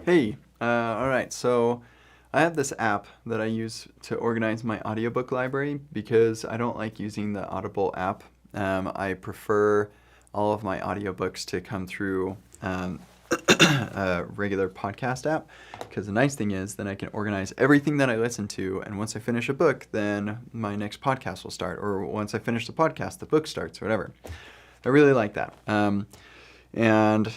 Hey, all right, so I have this app that I use to organize my audiobook library because I don't like using the Audible app. I prefer all of my audiobooks to come through a regular podcast app because the nice thing is then I can organize everything that I listen to, and once I finish a book, then my next podcast will start, or once I finish the podcast, the book starts, or whatever. I really like that. And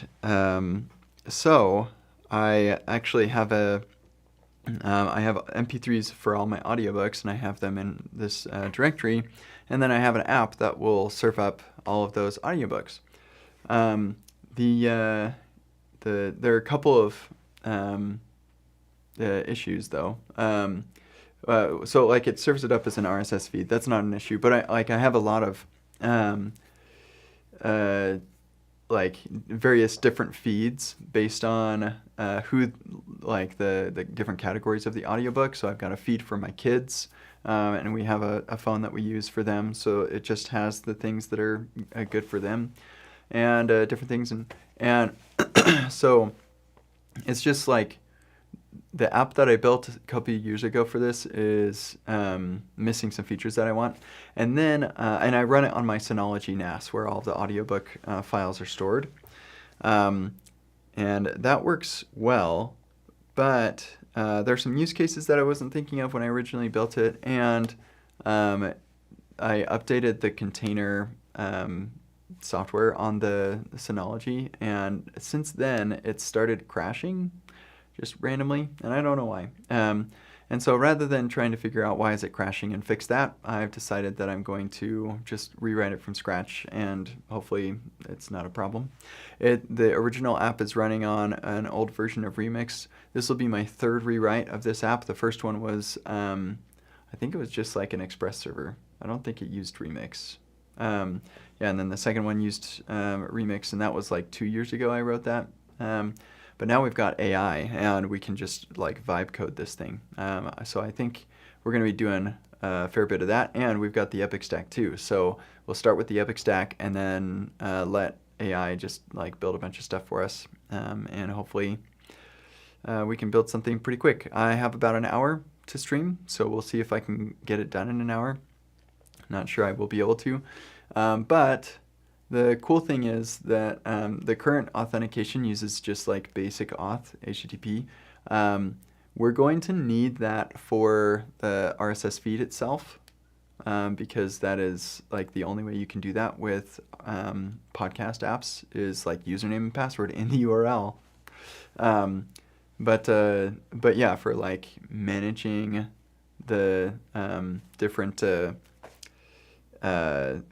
so I actually have I have MP3s for all my audiobooks, and I have them in this directory, and then I have an app that will serve up all of those audiobooks. Um, there are a couple of issues though. So like it serves it up as an RSS feed. That's not an issue, but I have a lot of um, uh, like various different feeds based on who like the different categories of the audiobook. So I've got a feed for my kids, and we have a phone that we use for them. So it just has the things that are good for them and different things and so it's just like the app that I built a couple of years ago for this is missing some features that I want. And I run it on my Synology NAS where all of the audiobook files are stored. Um, and that works well, but there's some use cases that I wasn't thinking of when I originally built it. And I updated the container software on the Synology, and since then it started crashing just randomly, and I don't know why. And so rather than trying to figure out why is it crashing and fix that, I've decided that I'm going to just rewrite it from scratch, and hopefully it's not a problem. The original app is running on an old version of Remix. This will be my third rewrite of this app. The first one was, I think it was just like an Express server. I don't think it used Remix. Yeah, and then the second one used Remix, and that was like 2 years ago I wrote that. But now we've got AI, and we can just like vibe code this thing. So I think we're going to be doing a fair bit of that, and we've got the Epic Stack too. So we'll start with the Epic Stack, and then let AI just like build a bunch of stuff for us, and hopefully we can build something pretty quick. I have about an hour to stream, so we'll see if I can get it done in an hour. Not sure I will be able to, but the cool thing is that the current authentication uses just like basic auth, HTTP. We're going to need that for the RSS feed itself, because that is like the only way you can do that with podcast apps is like username and password in the URL. But yeah, for like managing the different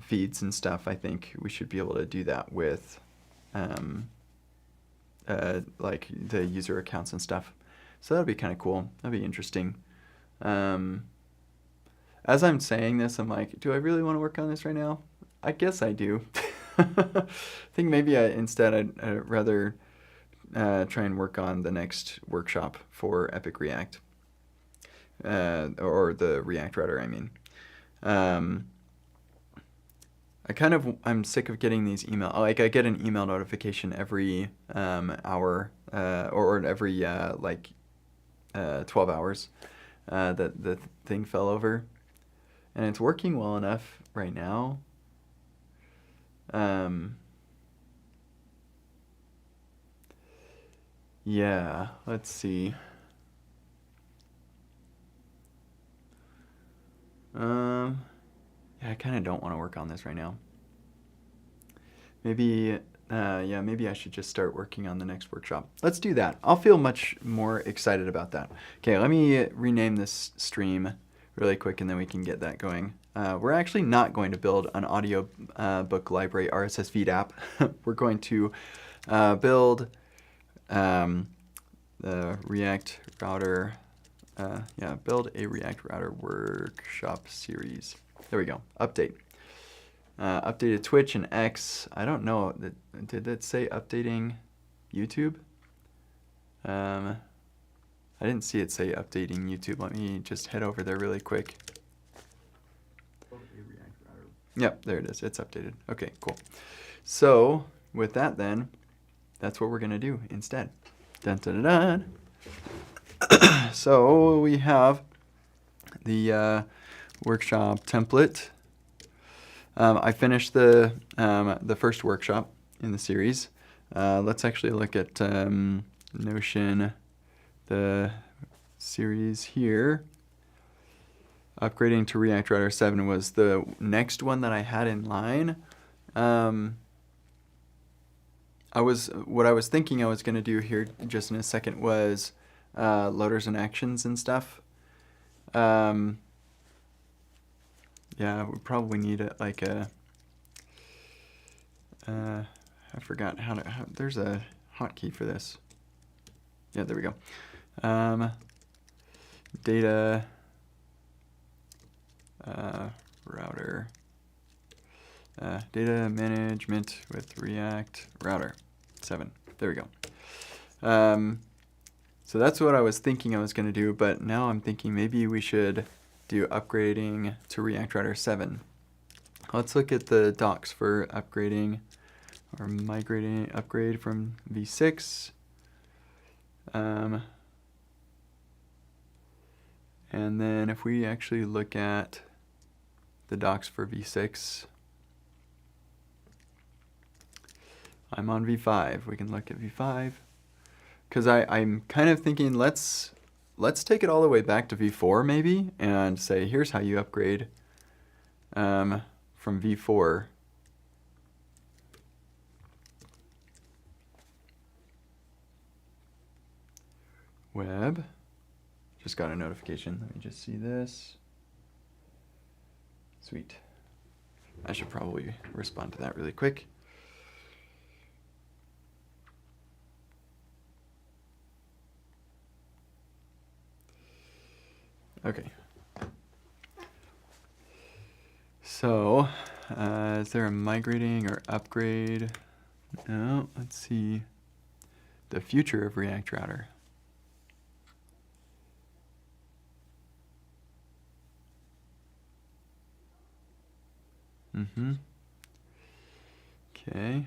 feeds and stuff, I think we should be able to do that with like the user accounts and stuff. So that'll be kind of cool. That'll be interesting. As I'm saying this, I'm like, do I really want to work on this right now? I guess I do. I think maybe I'd rather try and work on the next workshop for Epic React, or the React router, I mean. I'm sick of getting these email. Like I get an email notification every hour, or every 12 hours, that the thing fell over, and it's working well enough right now. Yeah, let's see. Yeah, I kind of don't want to work on this right now. Maybe, yeah, maybe I should just start working on the next workshop. Let's do that. I'll feel much more excited about that. Okay, let me rename this stream really quick, and then we can get that going. We're actually not going to build an audio book library RSS feed app. We're going to build the React router. Yeah, build a React router workshop series. There we go. Update. Updated Twitch and X. I don't know. Did that say updating YouTube? I didn't see it say updating YouTube. Let me just head over there really quick. Yep, there it is. It's updated. Okay, cool. So with that then, that's what we're going to do instead. Dun, dun, dun, dun. So we have the workshop template. I finished the first workshop in the series. Let's actually look at Notion, the series here. Upgrading to React Router 7 was the next one that I had in line. What I was thinking I was going to do here just in a second was loaders and actions and stuff. Yeah, we probably need like a. I forgot how to. There's a hotkey for this. Yeah, there we go. Data router. Data management with React Router 7. There we go. So that's what I was thinking I was going to do, but now I'm thinking maybe we should do upgrading to React Router 7. Let's look at the docs for upgrading or migrating, upgrade from v6. And then if we actually look at the docs for v6, I'm on v5. We can look at v5 because I'm kind of thinking let's take it all the way back to v4 maybe and say here's how you upgrade from v4. Web. Just got a notification. Let me just see this. Sweet. I should probably respond to that really quick. Okay. So, is there a migrating or upgrade? No, let's see. The future of React Router. Okay.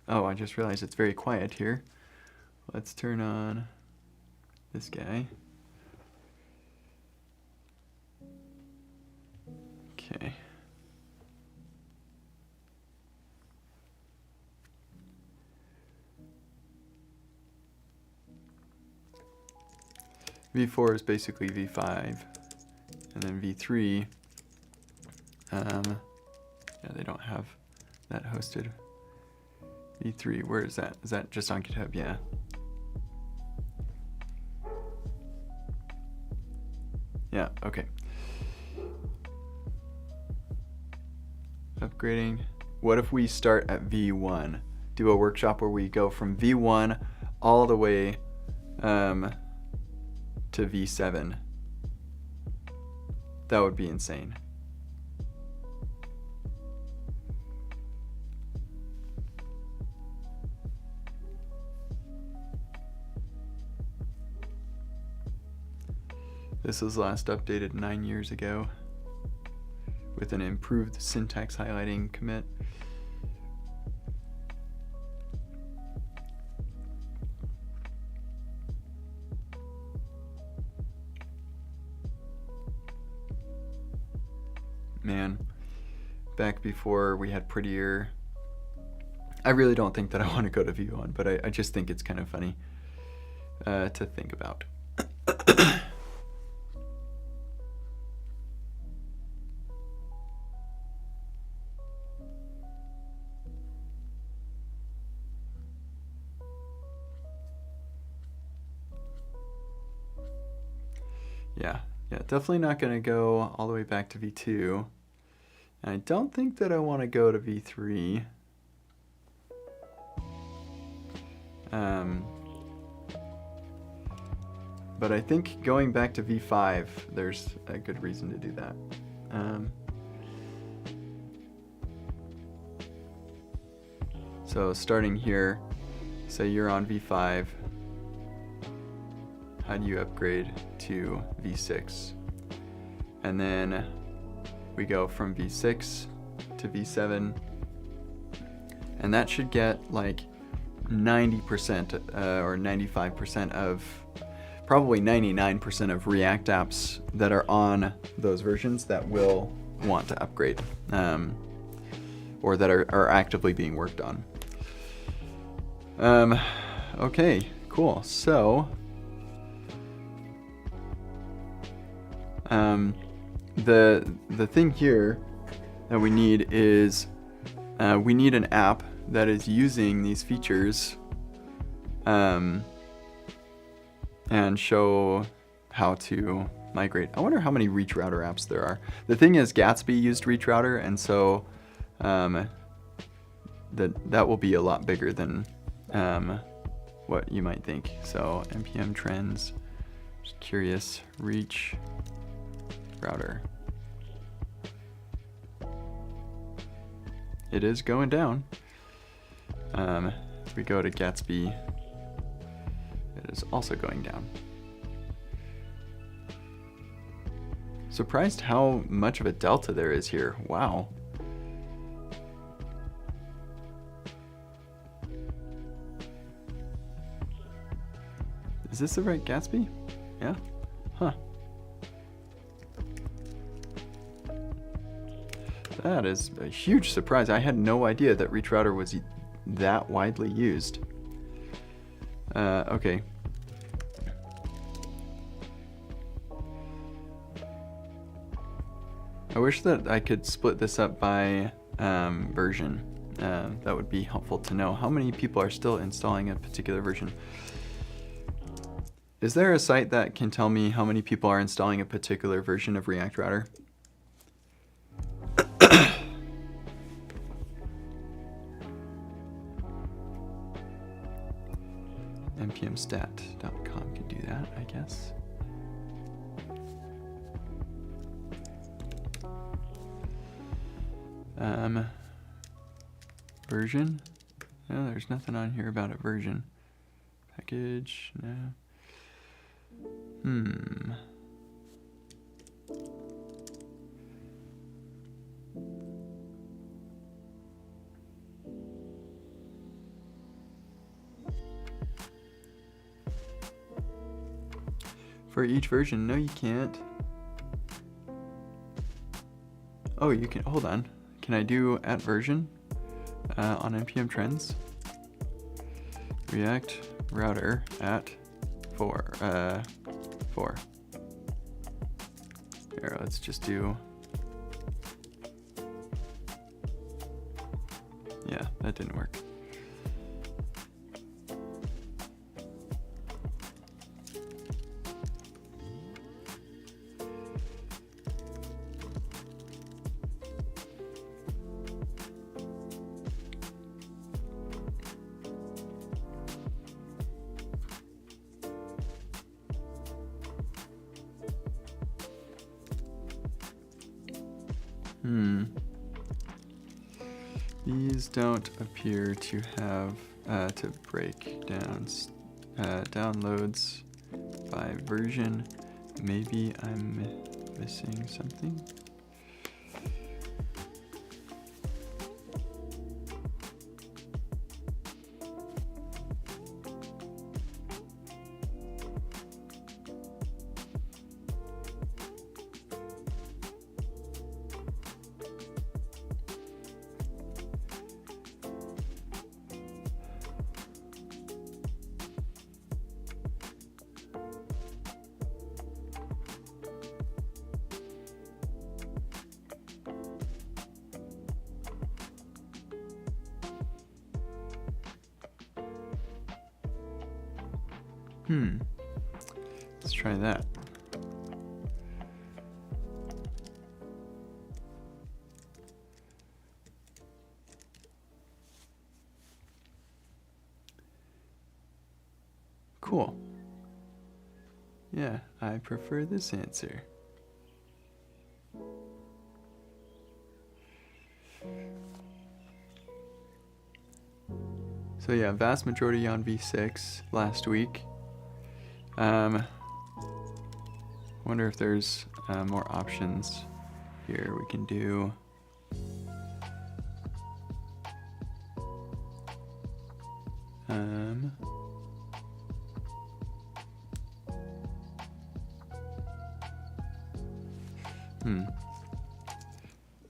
Oh, I just realized it's very quiet here. Let's turn on this guy. Okay. V4 is basically V5, and then V3, yeah, they don't have that hosted. V3, where is that? Is that just on GitHub? Yeah. Yeah, okay. Upgrading. What if we start at V1? Do a workshop where we go from V1 all the way to V7. That would be insane. This was last updated 9 years ago with an improved syntax highlighting commit. Man, back before we had prettier. I really don't think that I want to go to V1, but I just think it's kind of funny to think about. Yeah, definitely not going to go all the way back to V2. And I don't think that I want to go to V3. But I think going back to V5, there's a good reason to do that. So starting here, say you're on V5. How do you upgrade to V6? And then we go from V6 to V7. and that should get like 90% or 95% of, probably 99% of React apps that are on those versions that will want to upgrade, or that are actively being worked on. Okay, cool. So the thing here that we need is we need an app that is using these features and show how to migrate. I wonder how many Reach Router apps there are. The thing is, Gatsby used Reach Router, and so that will be a lot bigger than what you might think. So npm trends, just curious, Reach Router. It is going down. If we go to Gatsby, it is also going down. Surprised how much of a delta there is here. Wow. Is this the right Gatsby? Yeah? Huh. That is a huge surprise. I had no idea that Reach Router was that widely used. Okay. I wish that I could split this up by version. That would be helpful to know how many people are still installing a particular version. Is there a site that can tell me how many people are installing a particular version of React Router? npmstat.com can do that, I guess. Version? No, there's nothing on here about a version. Package? No. For each version? No, you can't. Oh, you can. Hold on. Can I do at version on npm trends? React router at 4. Here, let's just do. Yeah, that didn't work. These don't appear to have to break down downloads by version. Maybe I'm missing something. Let's try that. Cool. Yeah, I prefer this answer. So yeah, vast majority on v6 last week. Wonder if there's more options here we can do. Um,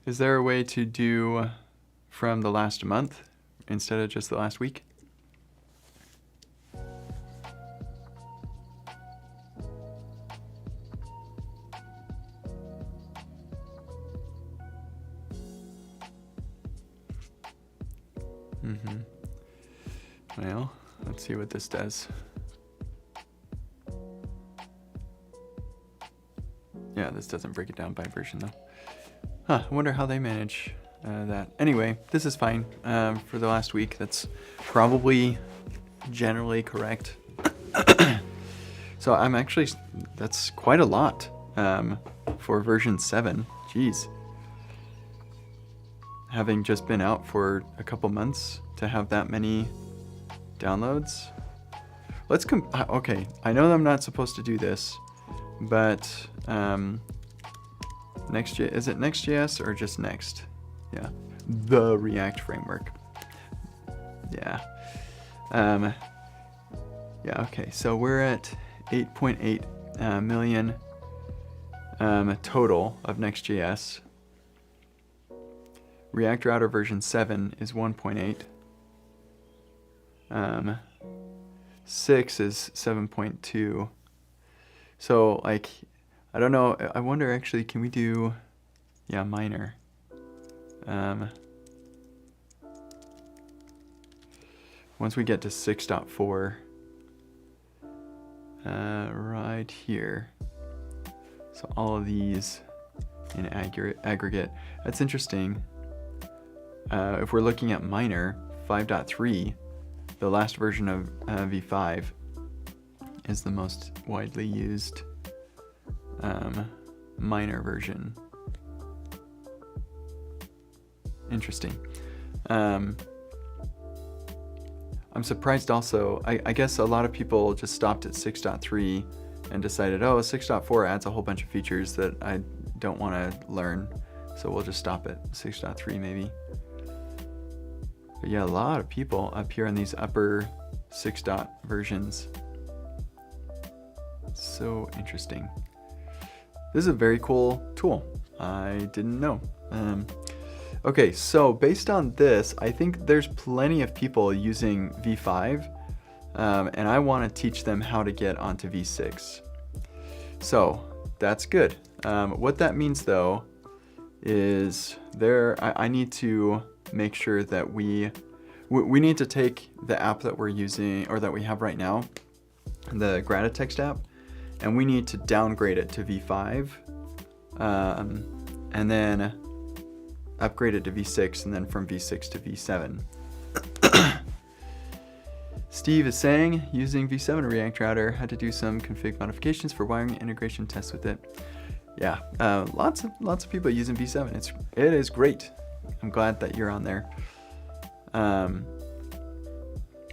Is there a way to do from the last month instead of just the last week? Well, let's see what this does. Yeah, this doesn't break it down by version though. Huh, I wonder how they manage that. Anyway, this is fine for the last week. That's probably generally correct. So I'm actually, that's quite a lot for version 7. Jeez. Having just been out for a couple months to have that many downloads. Let's okay, I know I'm not supposed to do this, but is it Next.js or just Next? Yeah, the React framework. Yeah. Yeah, okay, so we're at 8.8 million total of Next.js. React Router version 7 is 1.8. 6 is 7.2. So, like, I don't know. I wonder, actually, can we do, yeah, minor. Once we get to 6.4, right here. So all of these in aggregate. That's interesting. If we're looking at minor, 5.3, the last version of v5 is the most widely used minor version. Interesting. I'm surprised also, I guess a lot of people just stopped at 6.3 and decided, oh, 6.4 adds a whole bunch of features that I don't want to learn, so we'll just stop at 6.3 maybe. But yeah, a lot of people up here on these upper 6 versions. So interesting. This is a very cool tool. I didn't know. Okay, so based on this, I think there's plenty of people using V5, and I want to teach them how to get onto V6. So that's good. What that means though is I need to make sure that we need to take the app that we're using, or that we have right now, the Gradatext app, and we need to downgrade it to V5, and then upgrade it to V6, and then from V6 to V7. Steve is saying, using V7 React Router, had to do some config modifications for wiring integration tests with it. Yeah, lots of people using V7. It is great. I'm glad that you're on there.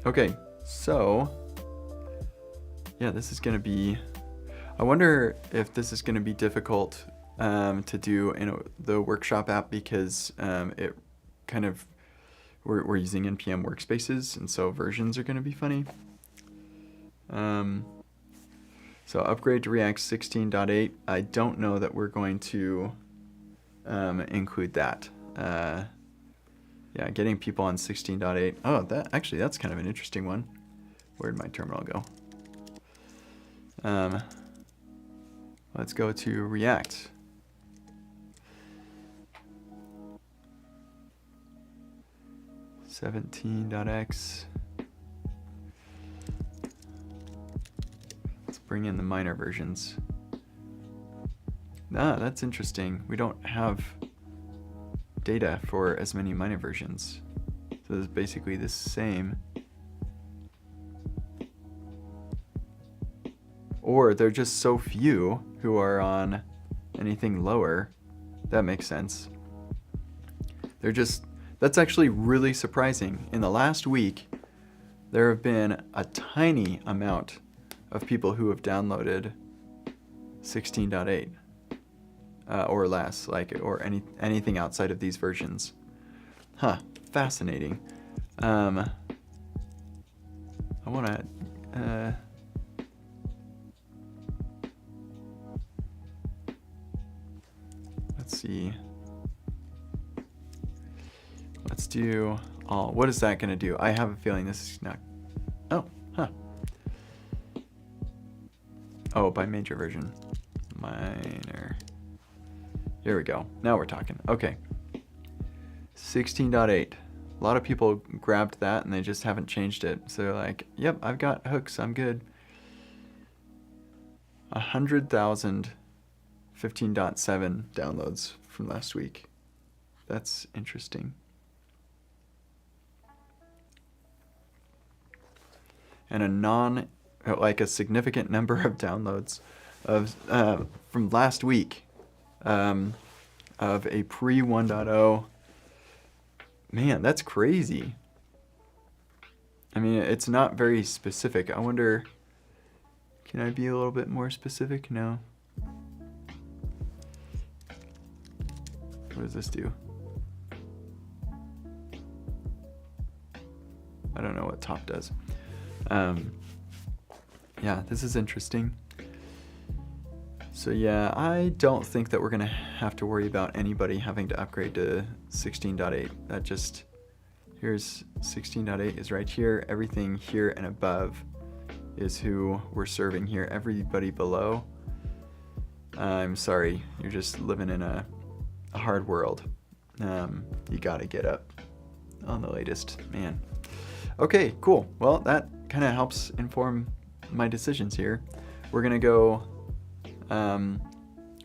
Okay, so yeah, this is gonna be, I wonder if this is gonna be difficult to do in the workshop app, because it kind of, we're using NPM workspaces, and so versions are gonna be funny. So upgrade to React 16.8. I don't know that we're going to include that. Yeah, getting people on 16.8. Oh, that's kind of an interesting one. Where'd my terminal go? Let's go to React. .x. Let's bring in the minor versions. That's interesting. We don't have data for as many minor versions. So it's basically the same. Or they're just so few who are on anything lower. That makes sense. That's actually really surprising. In the last week, there have been a tiny amount of people who have downloaded 16.8 or less, or anything outside of these versions. Huh, fascinating. I want to, let's see. Let's do all. What is that going to do? I have a feeling this is not. Oh, huh. Oh, by major version. Minor. Here we go. Now we're talking. Okay. 16.8. A lot of people grabbed that and they just haven't changed it. So they're like, yep, I've got hooks. I'm good. 100,000 15.7 downloads from last week. That's interesting. And a significant number of downloads of from last week of a pre 1.0. Man, that's crazy. I mean, it's not very specific. I wonder, can I be a little bit more specific? No. What does this do? I don't know what top does. Yeah, this is interesting. So yeah, I don't think that we're gonna have to worry about anybody having to upgrade to 16.8. That just, here's 16.8 is right here. Everything here and above is who we're serving here. Everybody below, I'm sorry, you're just living in a hard world. You gotta get up on the latest, man. Okay, cool. Well, that kind of helps inform my decisions here. We're gonna go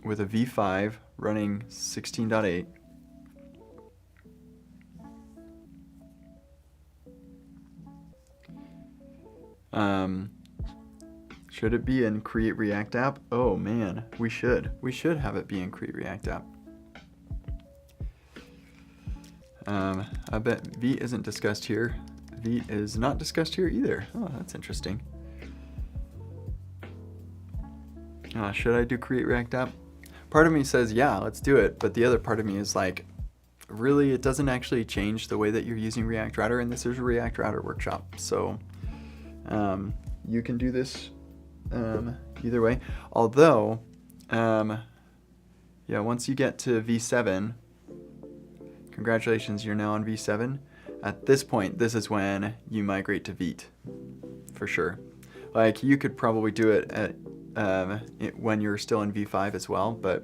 with a V5 running 16.8. Should it be in Create React App? Oh man, we should. We should have it be in Create React App. I bet V isn't discussed here. V is not discussed here either. Oh, that's interesting. Should I do Create React App? Part of me says, yeah, let's do it. But the other part of me is like, really, it doesn't actually change the way that you're using React Router. And this is a React Router workshop. So you can do this either way. Although, yeah, once you get to V7, congratulations, you're now on V7. At this point, this is when you migrate to Vite, for sure. Like, you could probably do it at when you're still in V5 as well, but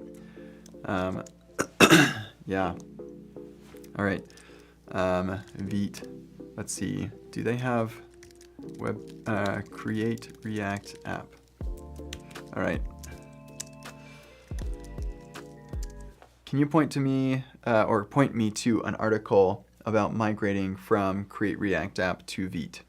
yeah. All right, Vite. Let's see. Do they have Create React App? All right. Can you point to me or point me to an article about migrating from Create React App to Vite?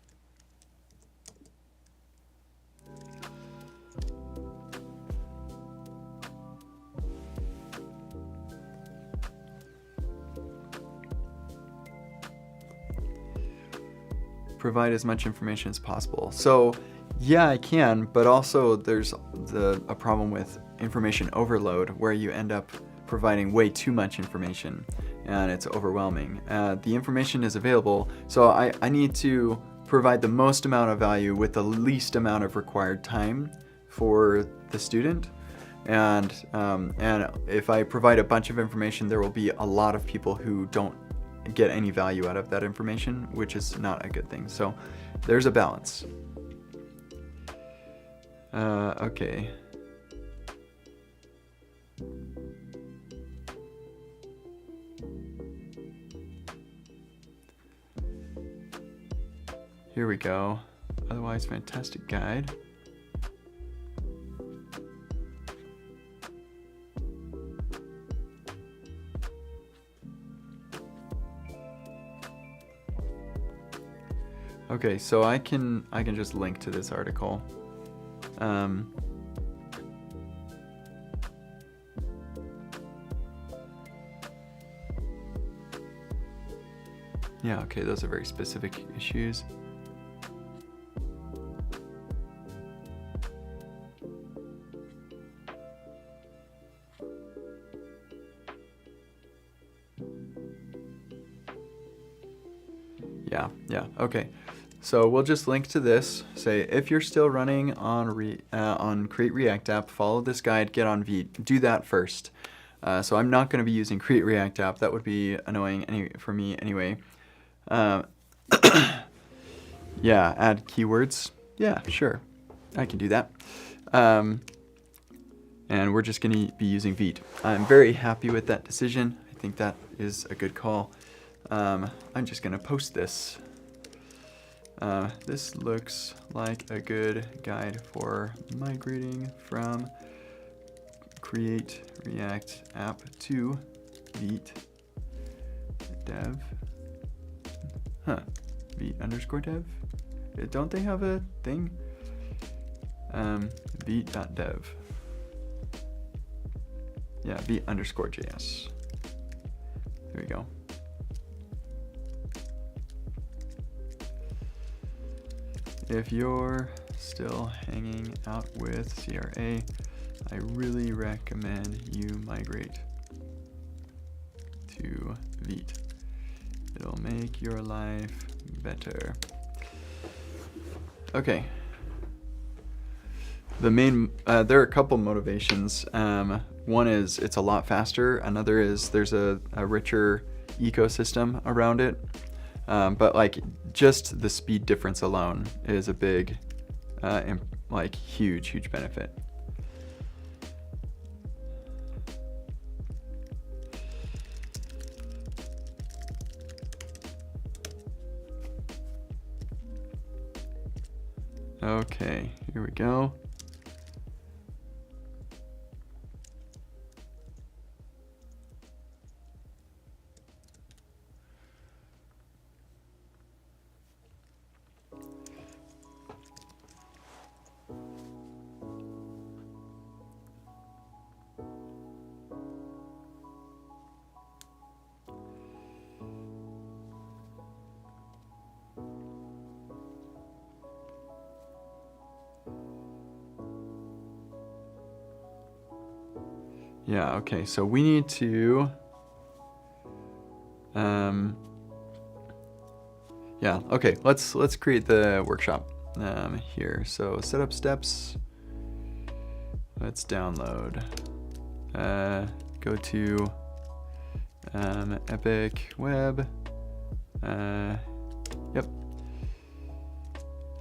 Provide as much information as possible. So yeah, I can, but also there's a problem with information overload where you end up providing way too much information and it's overwhelming. The information is available, so I need to provide the most amount of value with the least amount of required time for the student. And if I provide a bunch of information, there will be a lot of people who don't get any value out of that information, which is not a good thing. So there's a balance. Okay. Here we go. Otherwise, fantastic guide. Okay, so I can just link to this article. Yeah, okay, those are very specific issues. Yeah, okay. So we'll just link to this. Say if you're still running on Create React App, follow this guide, get on Vite. Do that first. So I'm not going to be using Create React App. That would be annoying for me anyway. Yeah, add keywords. Yeah, sure. I can do that. And we're just going to be using Vite. I'm very happy with that decision. I think that is a good call. I'm just going to post this. This looks like a good guide for migrating from Create React App to Vite dev. Vite_dev? Don't they have a thing? Vite.dev. Yeah, Vite_JS. There we go. If you're still hanging out with CRA, I really recommend you migrate to Vite. It'll make your life better. Okay. The main, there are a couple motivations. One is it's a lot faster. Another is there's a richer ecosystem around it. But like just the speed difference alone is a big, huge benefit. Okay, here we go. Yeah, okay, so we need to, yeah, okay, let's create the workshop here. So setup steps, let's download, go to Epic Web, yep,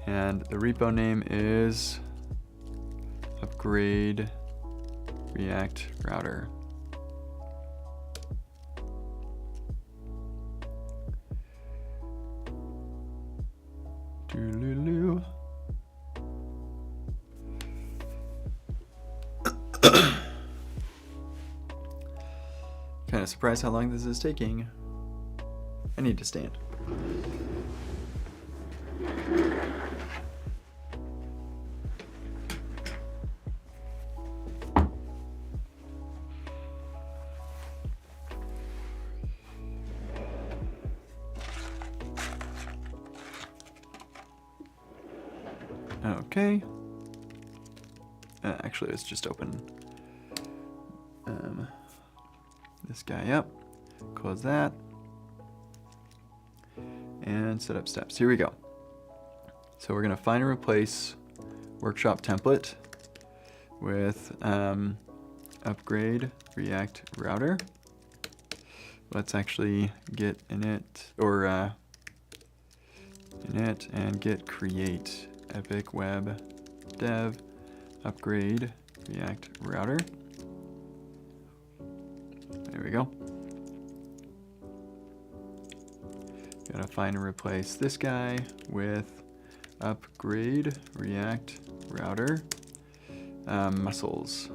and the repo name is upgrade React router. Doo-loo-loo. Kind of surprised how long this is taking. I need to stand. Okay. Actually, let's just open this guy up, close that, and set up steps. Here we go. So we're going to find and replace workshop template with upgrade React router. Let's actually get init or init and get create Epic Web Dev upgrade React router. There we go. Gotta find and replace this guy with upgrade React router muscles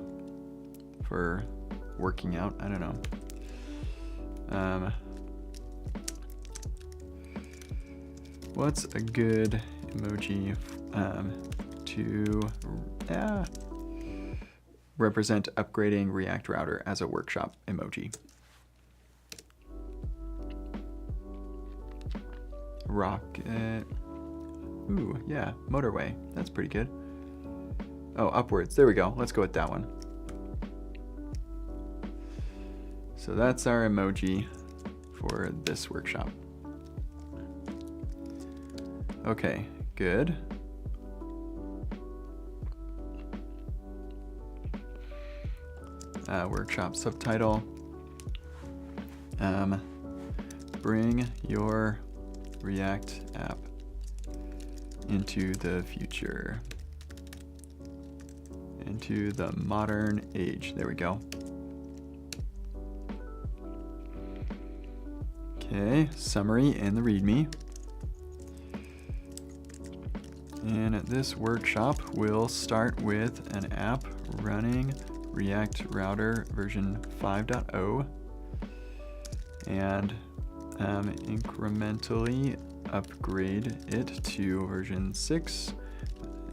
for working out. I don't know. What's a good emoji to represent upgrading React router as a workshop emoji? Rocket. Ooh, yeah, motorway. That's pretty good. Oh, upwards. There we go. Let's go with that one. So that's our emoji for this workshop. Okay, good. Workshop subtitle. Bring your React app into the future. Into the modern age. There we go. Okay, summary and the README. And this workshop will start with an app running React Router version 5.0 and incrementally upgrade it to version 6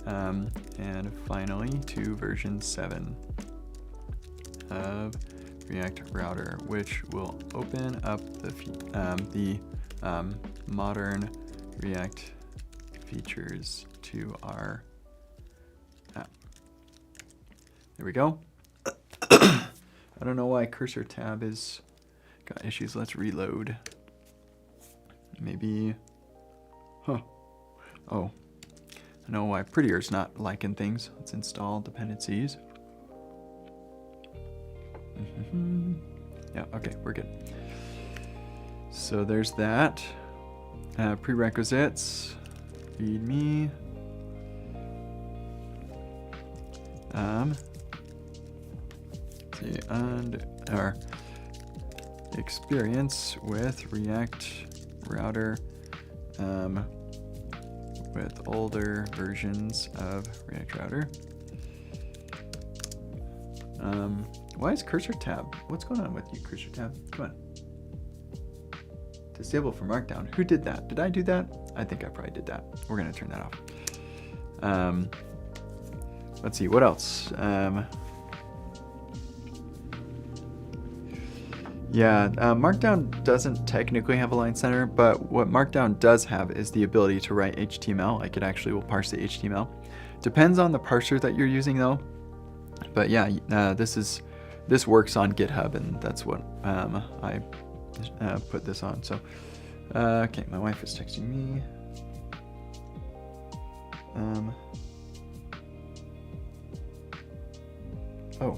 and finally to version 7 of React Router, which will open up the modern React features to our app. There we go. I don't know why cursor tab is got issues. Let's reload. Maybe, oh, I know why Prettier's not liking things. Let's install dependencies. Yeah, okay, we're good. So there's that. Prerequisites, README. And our experience with React Router with older versions of React Router. Why is cursor tab? What's going on with you, cursor tab? Come on. Disable for Markdown. Who did that? Did I do that? I think I probably did that. We're gonna turn that off. Let's see, what else? Markdown doesn't technically have a line center, but what Markdown does have is the ability to write HTML. Like it actually will parse the HTML. Depends on the parser that you're using though. But yeah, this works on GitHub, and that's what I put this on. So, okay, my wife is texting me. Oh,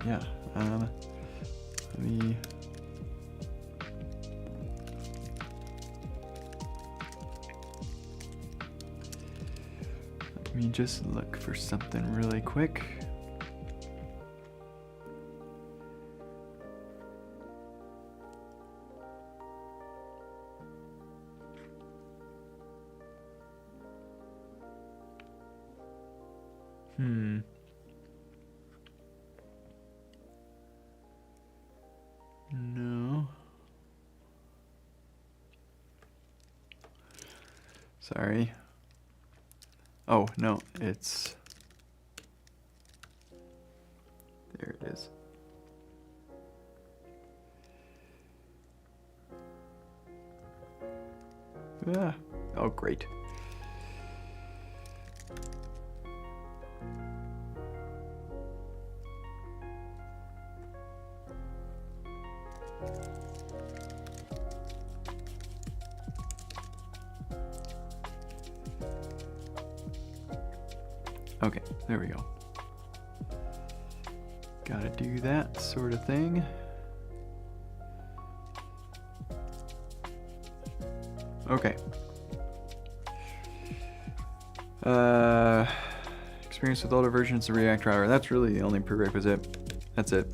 yeah. Let me just look for something really quick. No. Sorry. Oh, no, it's... There it is. Ah. Oh, great. Okay, there we go. Gotta do that sort of thing. Okay. Experience with older versions of React Router. That's really the only prerequisite. That's it.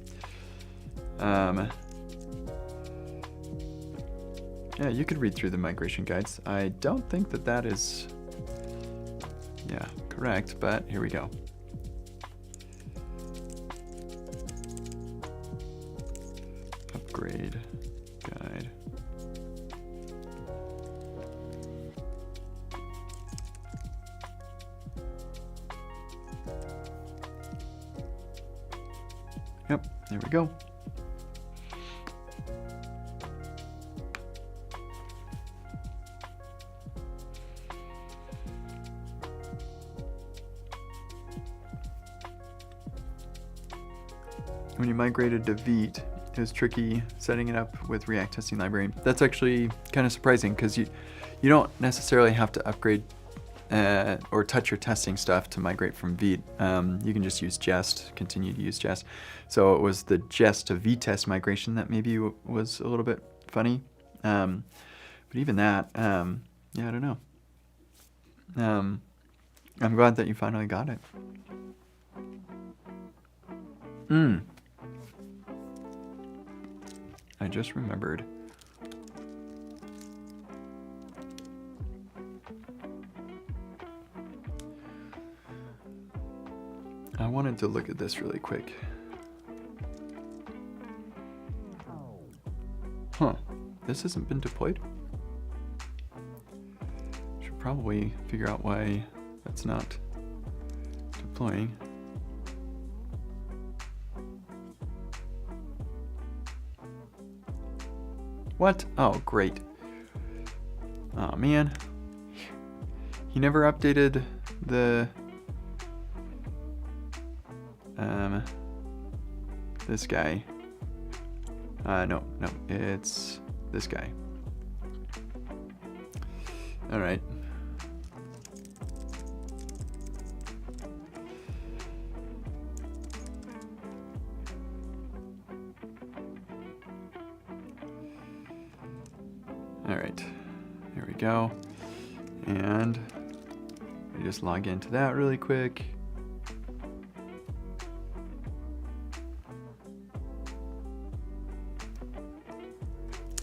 Yeah, you could read through the migration guides. I don't think that is, yeah, correct, but here we go. Upgrade guide. Yep, there we go. When you migrated to Vite, it was tricky setting it up with React Testing Library. That's actually kind of surprising because you don't necessarily have to upgrade or touch your testing stuff to migrate from Vite. You can just use Jest, continue to use Jest. So it was the Jest to VTest migration that maybe was a little bit funny. But even that, yeah, I don't know. I'm glad that you finally got it. I just remembered. I wanted to look at this really quick. Huh, this hasn't been deployed? Should probably figure out why that's not deploying. What? Oh, great. Oh, man. He never updated the... this guy. No, it's this guy. All right. All right, here we go. And we just log into that really quick.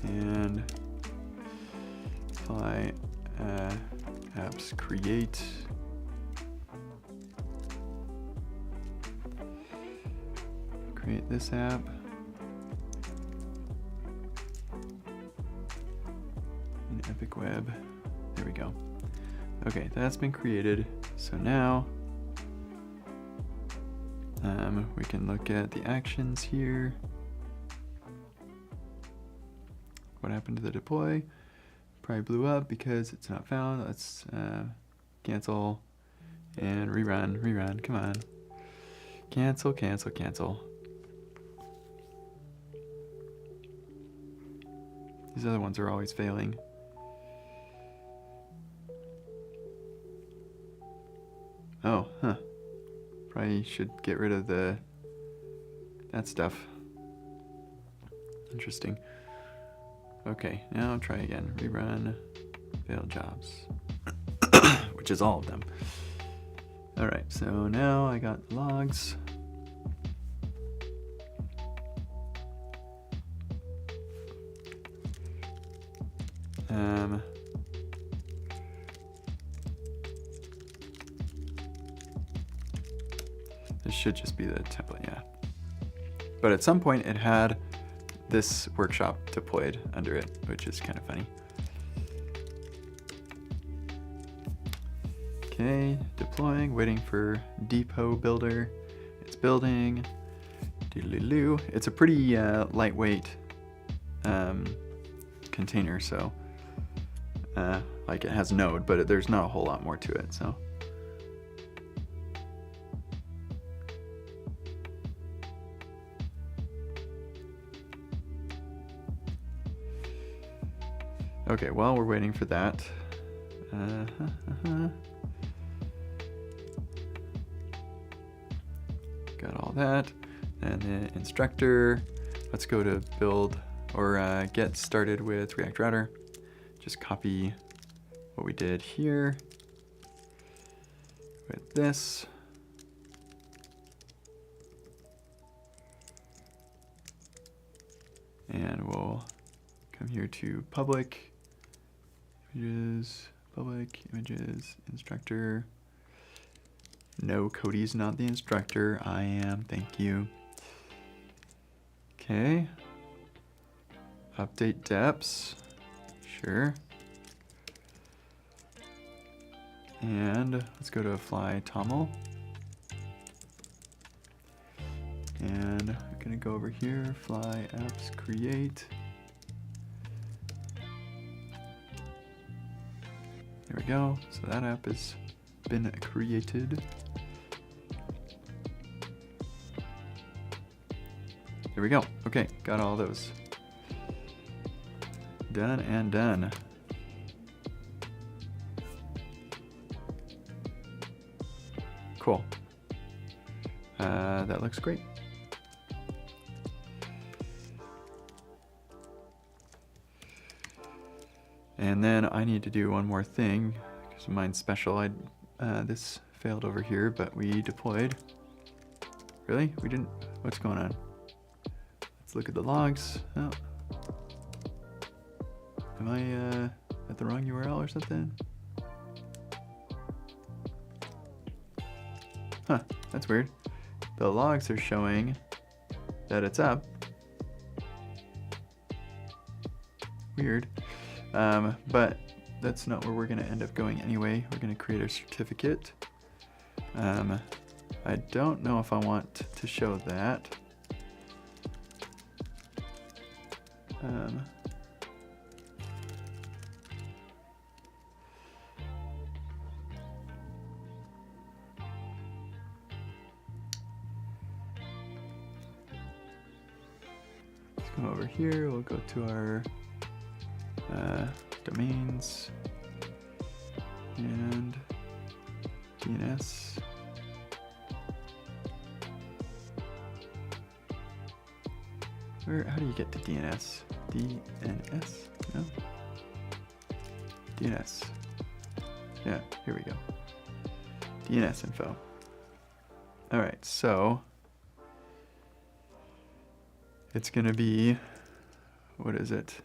And apply apps create. Create this app. In Epic Web. There we go. Okay, that's been created. So now we can look at the actions here. What happened to the deploy? Probably blew up because it's not found. Let's cancel and rerun. Come on. Cancel. These other ones are always failing. Oh, huh. Probably should get rid of that stuff. Interesting. Okay, now try again. Rerun, failed jobs, which is all of them. All right, so now I got the logs. This should just be the template, yeah. But at some point it had this workshop deployed under it, which is kind of funny. Okay, deploying, waiting for depot builder. It's building. Doodaloo. It's a pretty lightweight container, so like it has Node, but there's not a whole lot more to it, so. Okay, while we're waiting for that, got all that, and the instructor. Let's go to build or get started with React Router. Just copy what we did here with this. And we'll come here to public. Images, public, images, instructor. No, Cody's not the instructor. I am, thank you. Okay. Update deps, sure. And let's go to fly toml. And I'm gonna go over here, fly apps create. There we go. So that app has been created. There There we go. Okay, got all those. Done and done. Cool. That looks great. And then I need to do one more thing because mine's special. This failed over here, but we deployed. Really? We didn't? What's going on? Let's look at the logs. Oh. Am I at the wrong URL or something? Huh, that's weird. The logs are showing that it's up. Weird. But that's not where we're going to end up going anyway. We're going to create a certificate. I don't know if I want to show that. Let's go over here. We'll go to our domains and DNS. How do you get to DNS? DNS? No? DNS. Yeah, here we go. DNS info. All right, so it's going to be, what is it?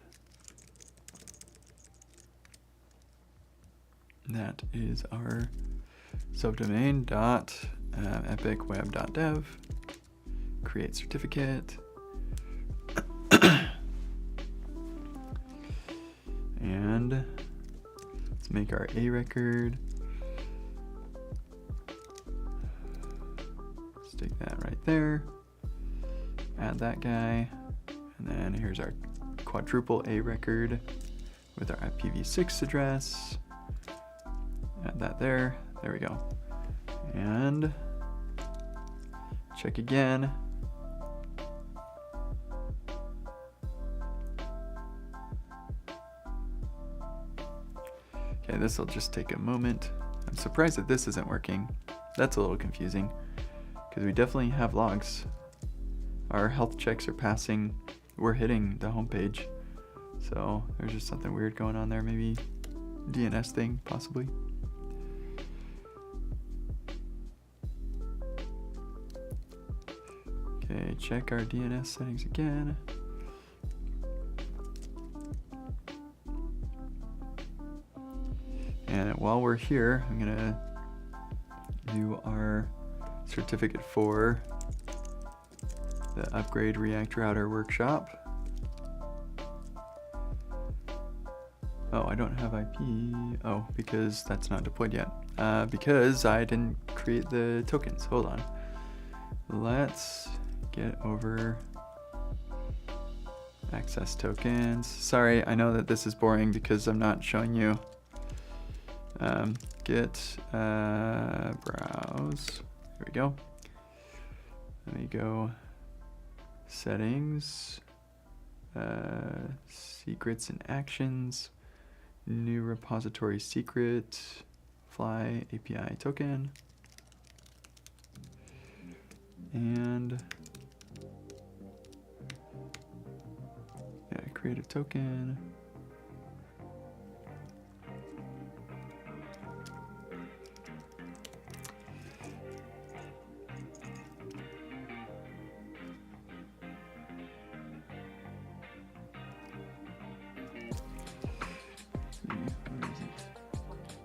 That is our subdomain dot epicweb.dev, create certificate. And let's make our A record. Stick that right there. Add that guy. And then here's our quadruple A record with our IPv6 address. Add that there. There we go. And check again. Okay, this will just take a moment. I'm surprised that this isn't working. That's a little confusing because we definitely have logs. Our health checks are passing. We're hitting the home page. So there's just something weird going on there. Maybe DNS thing, possibly. Okay, check our DNS settings again. And while we're here, I'm gonna do our certificate for the upgrade React Router workshop. Oh, I don't have IP. Oh, because that's not deployed yet. Because I didn't create the tokens. Hold on. Let's get over access tokens. Sorry, I know that this is boring because I'm not showing you. Git browse. There we go. Let me go settings, secrets and actions, new repository secret, fly API token, and yeah, create a token.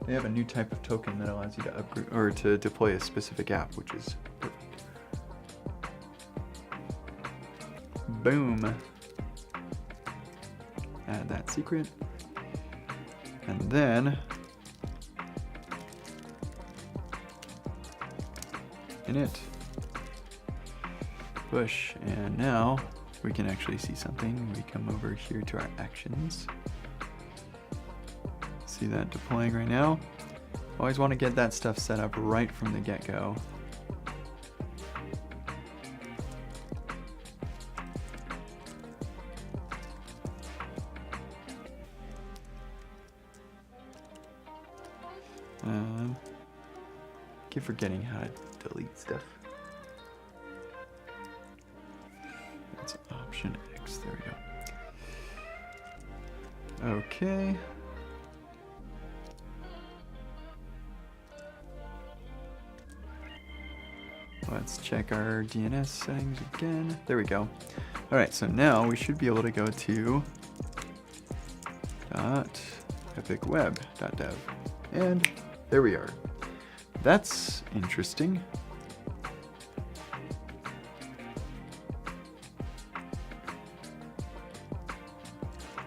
They have a new type of token that allows you to upgrade or to deploy a specific app, which is perfect. Boom. Add that secret. And then init. Push. And now we can actually see something. We come over here to our actions. See that deploying right now. Always want to get that stuff set up right from the get-go. Keep forgetting how to delete stuff. That's Option X. There we go. Okay. Let's check our DNS settings again. There we go. All right, so now we should be able to go to .epicweb.dev. And there we are. That's interesting.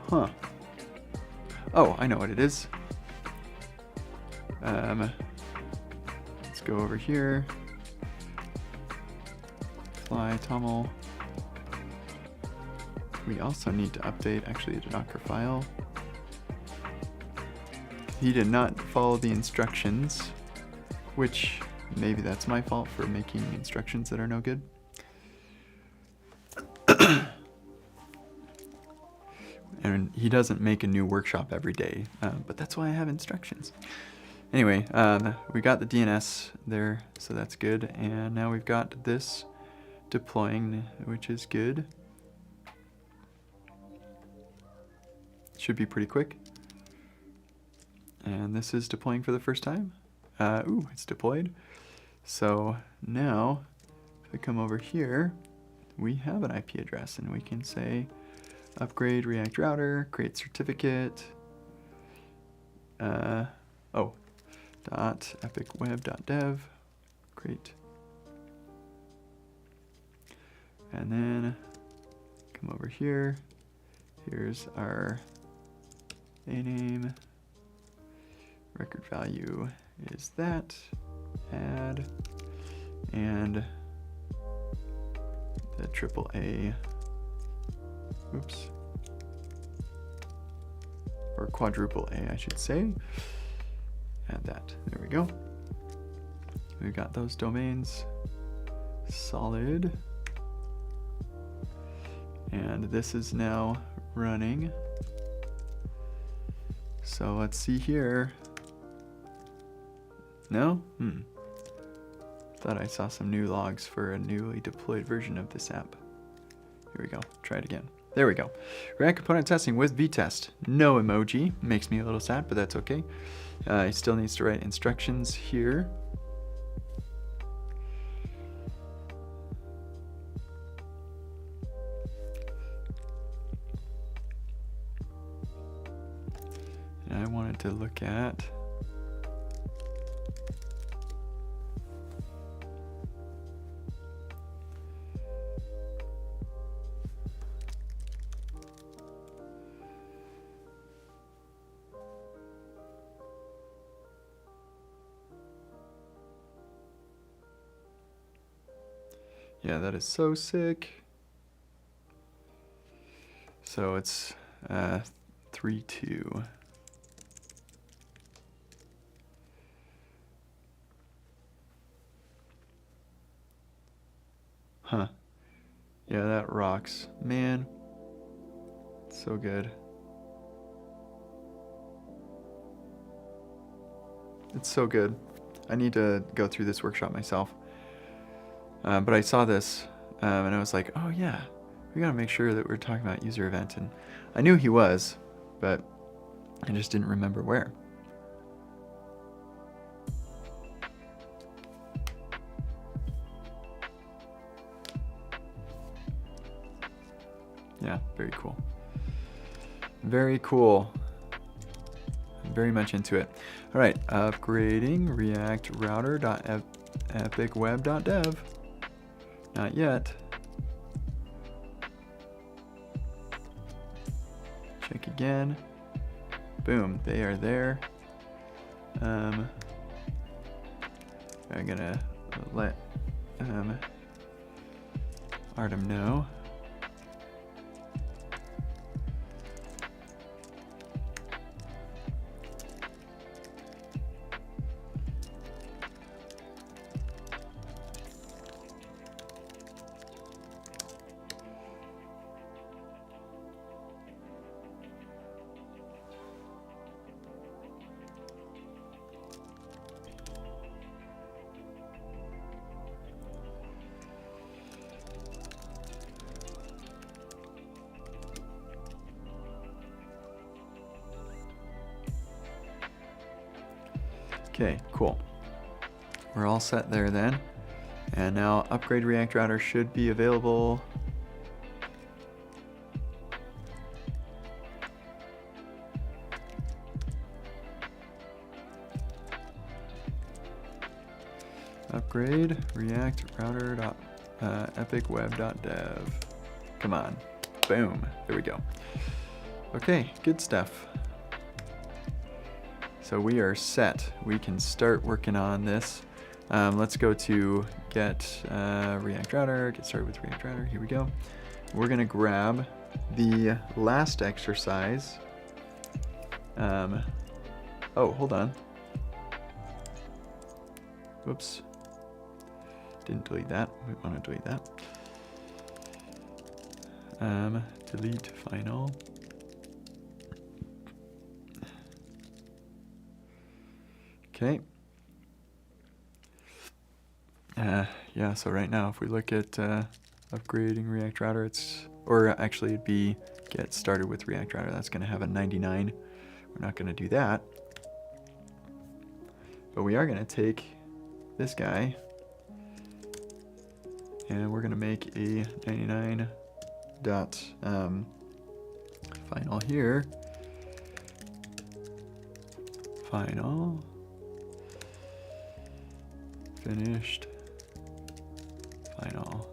Huh. Oh, I know what it is. Let's go over here. Fly toml. We also need to update actually the Docker file. He did not follow the instructions, which maybe that's my fault for making instructions that are no good. And he doesn't make a new workshop every day, but that's why I have instructions. Anyway, we got the DNS there, so that's good. And now we've got this deploying, which is good. Should be pretty quick. And this is deploying for the first time. Ooh, it's deployed. So now, if I come over here, we have an IP address, and we can say upgrade React router, create certificate. .epicweb.dev. Great. And then come over here. Here's our a name. Record value is that. Add. And the AAA. Oops. Or quadruple A, I should say. Add that. There we go. We've got those domains. Solid. And this is now running. So let's see here. No? Thought I saw some new logs for a newly deployed version of this app. Here we go. Try it again. There we go. React component testing with vtest. No emoji. Makes me a little sad, but that's okay. He still needs to write instructions here. And I wanted to look at yeah, that is so sick. So it's 3.2. Huh. Yeah, that rocks. Man. So good. It's so good. I need to go through this workshop myself. But I saw this, and I was like, oh yeah, we gotta make sure that we're talking about user event. And I knew he was, but I just didn't remember where. Yeah, very cool. Very cool. I'm very much into it. All right, upgrading React router.epicweb.dev. Not yet. Check again. Boom, they are there. I'm gonna let Artem know. Okay, cool. We're all set there then. And now upgrade React Router should be available. Upgrade React Router epicweb.dev. Come on. Boom. There we go. Okay, good stuff. So we are set. We can start working on this. Let's go to get React Router, get started with React Router. Here we go. We're gonna grab the last exercise. Oh, hold on. Whoops. Didn't delete that. We want to delete that. Delete final. Okay. Yeah, so right now if we look at upgrading React Router, or actually it'd be get started with React Router, that's going to have a 99. We're not going to do that. But we are going to take this guy and we're going to make a 99 dot final here. Final. Finished. Final.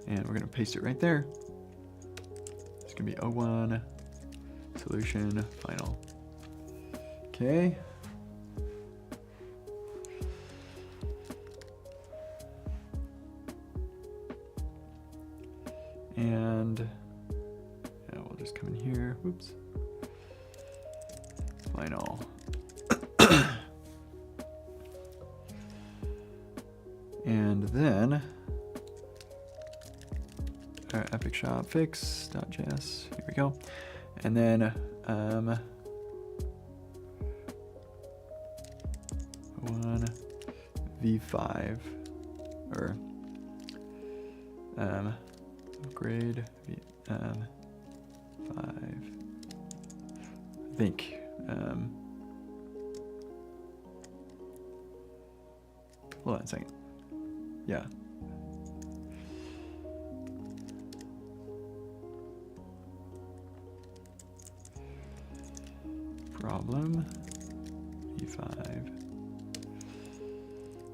And we're going to paste it right there. It's going to be 01 solution final. Okay. And yeah, we'll just come in here. Whoops. Final. And then our epic shop fix.js. Here we go. And then one v5 or upgrade v5. I think hold on a second. Yeah. Problem E5.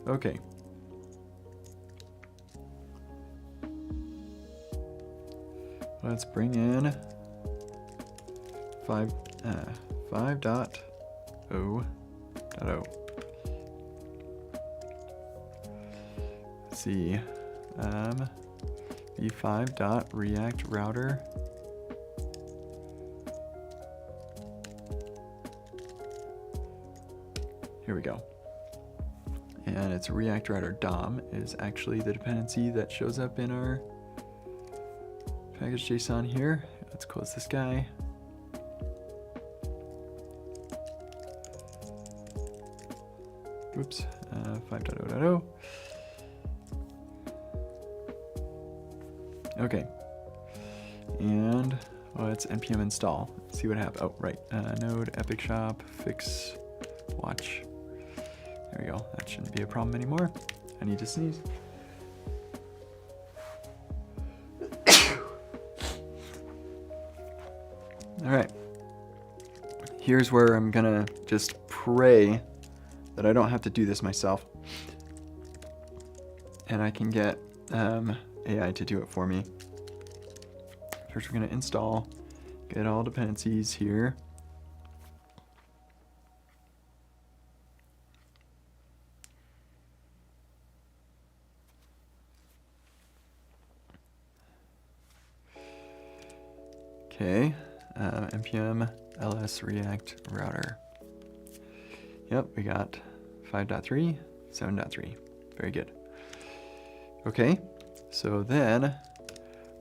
Okay. Let's bring in 5.0.0. Let's see. v5.react_router. Here we go. And it's React Router DOM is actually the dependency that shows up in our package.json here. Let's close this guy. Oops, 5.0.0. Okay. And it's npm install. Let's see what happens. Oh, right. Node epic shop fix watch. There we go. That shouldn't be a problem anymore. I need to sneeze. All right. Here's where I'm gonna just pray that I don't have to do this myself, and I can get AI to do it for me. First, we're gonna install, get all dependencies here. Okay, npm ls react router. Yep, we got 5.3, 7.3. Very good. Okay, so then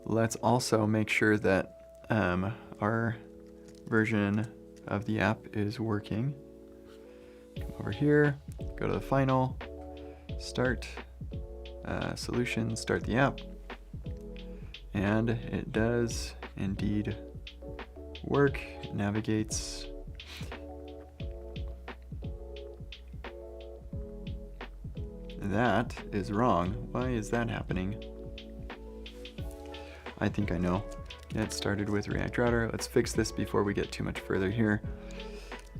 let's also make sure that our version of the app is working. Come over here, go to the final, start solution, start the app. And it does indeed work. It navigates. that is wrong. Why is that happening? I think I know. Get started with React Router. Let's fix this before we get too much further here.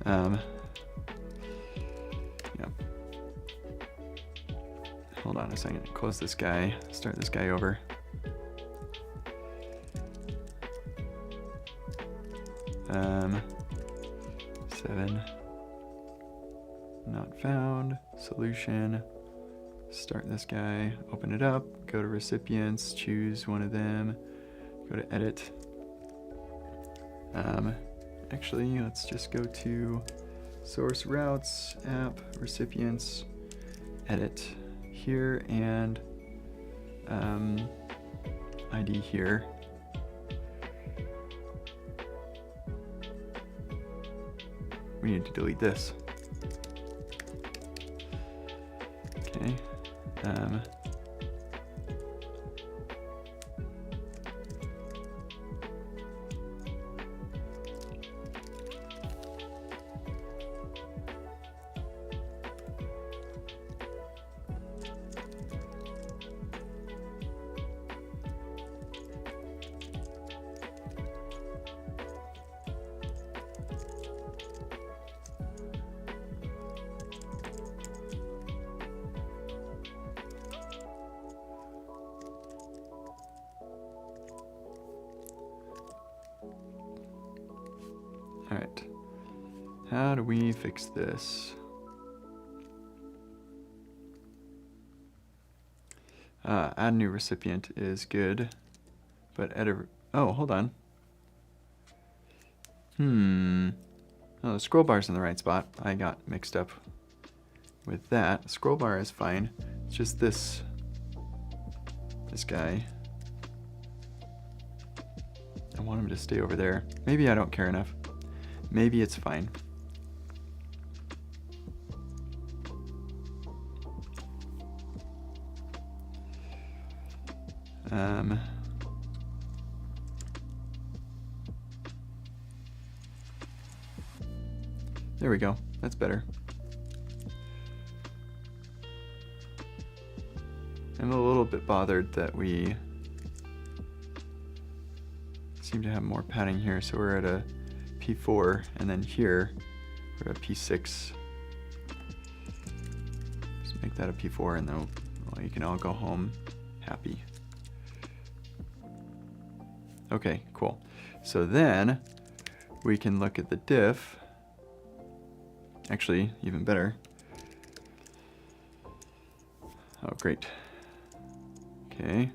Yeah. Hold on a second. Close this guy. Start this guy over. Um, 7. Not found. Solution. Start this guy. Open it up. Go to recipients. Choose one of them. Go to edit. Actually, let's just go to source routes, app, recipients, edit here, and ID here. We need to delete this. Okay. All right, how do we fix this? Add new recipient is good, but edit, oh, hold on. Oh, the scroll bar's in the right spot. I got mixed up with that. Scroll bar is fine. It's just this guy. I want him to stay over there. Maybe I don't care enough. Maybe it's fine. There we go. That's better. I'm a little bit bothered that we seem to have more padding here, so we're at a P4, and then here we're at P6. Just make that a P4, and then well, you can all go home happy. Okay, cool. So then we can look at the diff. Actually, even better. Oh, great. Okay.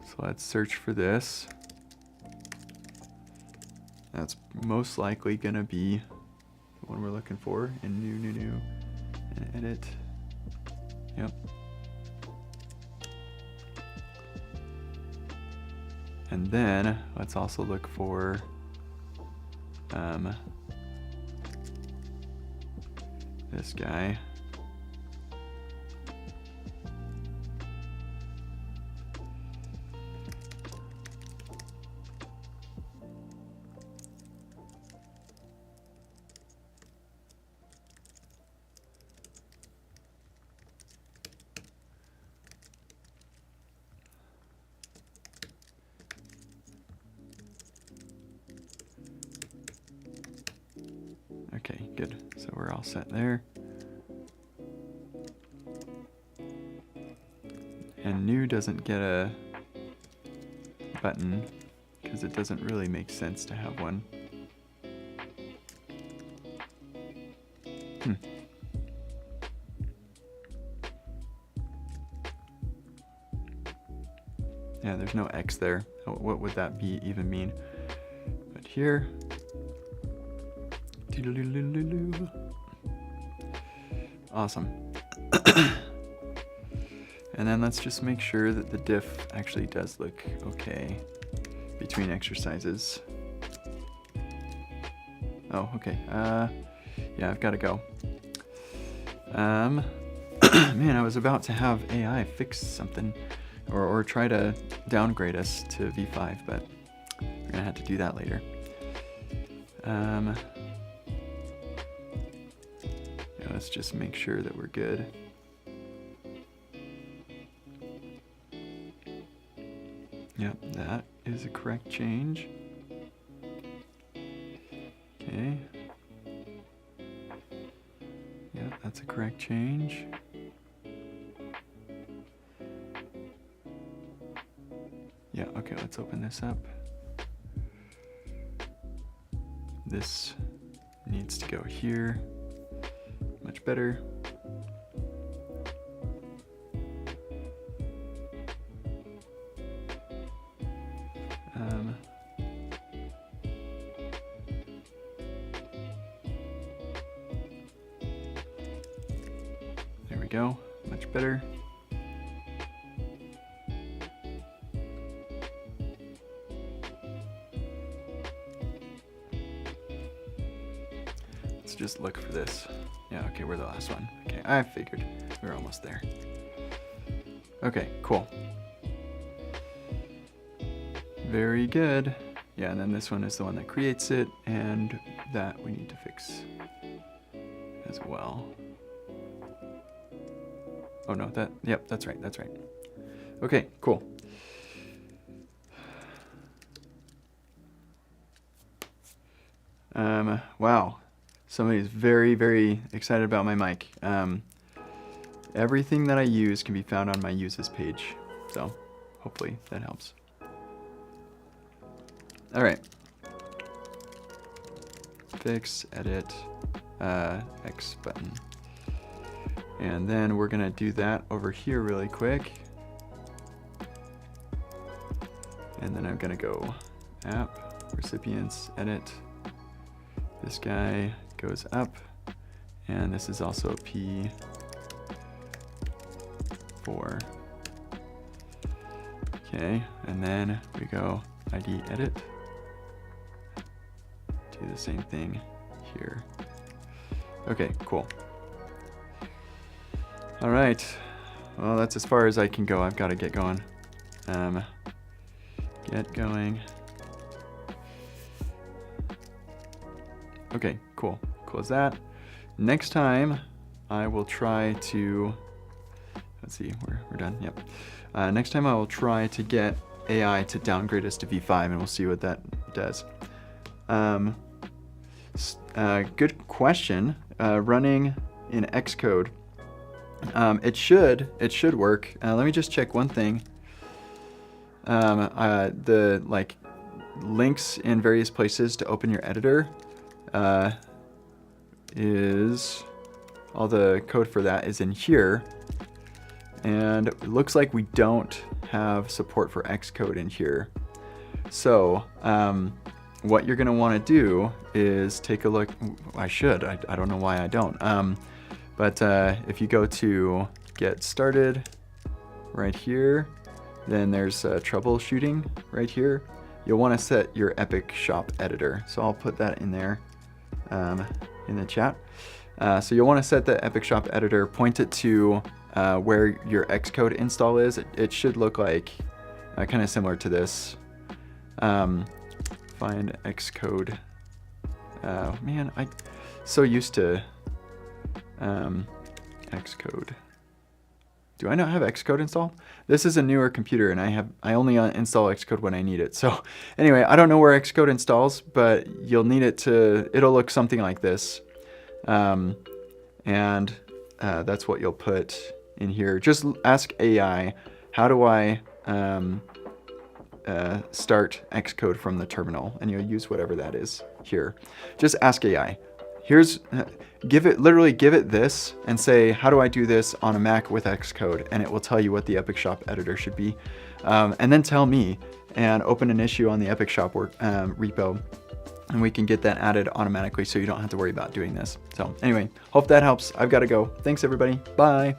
So let's search for this. That's most likely gonna be the one we're looking for in new, and edit. Yep. And then let's also look for this guy. Okay, good. So we're all set there. And new doesn't get a button because it doesn't really make sense to have one. Yeah, there's no X there. What would that be even mean? But here. Awesome. And then let's just make sure that the diff actually does look okay between exercises. Oh, okay. Yeah, I've got to go. Man, I was about to have AI fix something or try to downgrade us to V5, but we're gonna have to do that later. let's just make sure that we're good. Yep, that is a correct change. Okay. Yep, that's a correct change. Yeah, okay, let's open this up. This needs to go here. Much better. There we go, much better. Let's just look for this. Yeah, okay, we're the last one. Okay, I figured we're almost there. Okay, cool. Very good. Yeah, and then this one is the one that creates it, and that we need to fix as well. Oh no, yep, that's right. Okay, cool. Wow. Somebody's very, very excited about my mic. Everything that I use can be found on my uses page. So hopefully that helps. All right. Fix, edit, X button. And then we're gonna do that over here really quick. And then I'm gonna go app, recipients, edit. This guy goes up, and this is also P4. Okay, and then we go ID edit. Do the same thing here. Okay, cool. All right, well, that's as far as I can go. I've got to get going. Get going. Okay, cool. Close that. Next time, I will try to, let's see, we're done, yep. Next time I will try to get AI to downgrade us to V5, and we'll see what that does. Good question. Running in Xcode. It should work. Let me just check one thing. The like links in various places to open your editor is all the code for that is in here, and it looks like we don't have support for Xcode in here. So what you're gonna want to do is take a look. I don't know why I don't. But if you go to get started right here, then there's troubleshooting right here. You'll want to set your Epic Shop editor. So I'll put that in there in the chat. So you'll want to set the Epic Shop editor, point it to where your Xcode install is. It should look like kind of similar to this. Find Xcode. Man, I'm so used to Xcode. Do I not have Xcode installed? This is a newer computer, and I only install Xcode when I need it. So anyway, I don't know where Xcode installs, but you'll need it to. It'll look something like this, and that's what you'll put in here. Just ask AI, how do I start Xcode from the terminal, and you'll use whatever that is here. Just ask AI. Literally give it this and say, how do I do this on a Mac with Xcode? And it will tell you what the Epic Shop editor should be. And then tell me, and open an issue on the Epic Shop repo, and we can get that added automatically so you don't have to worry about doing this. So anyway, hope that helps. I've got to go. Thanks everybody. Bye.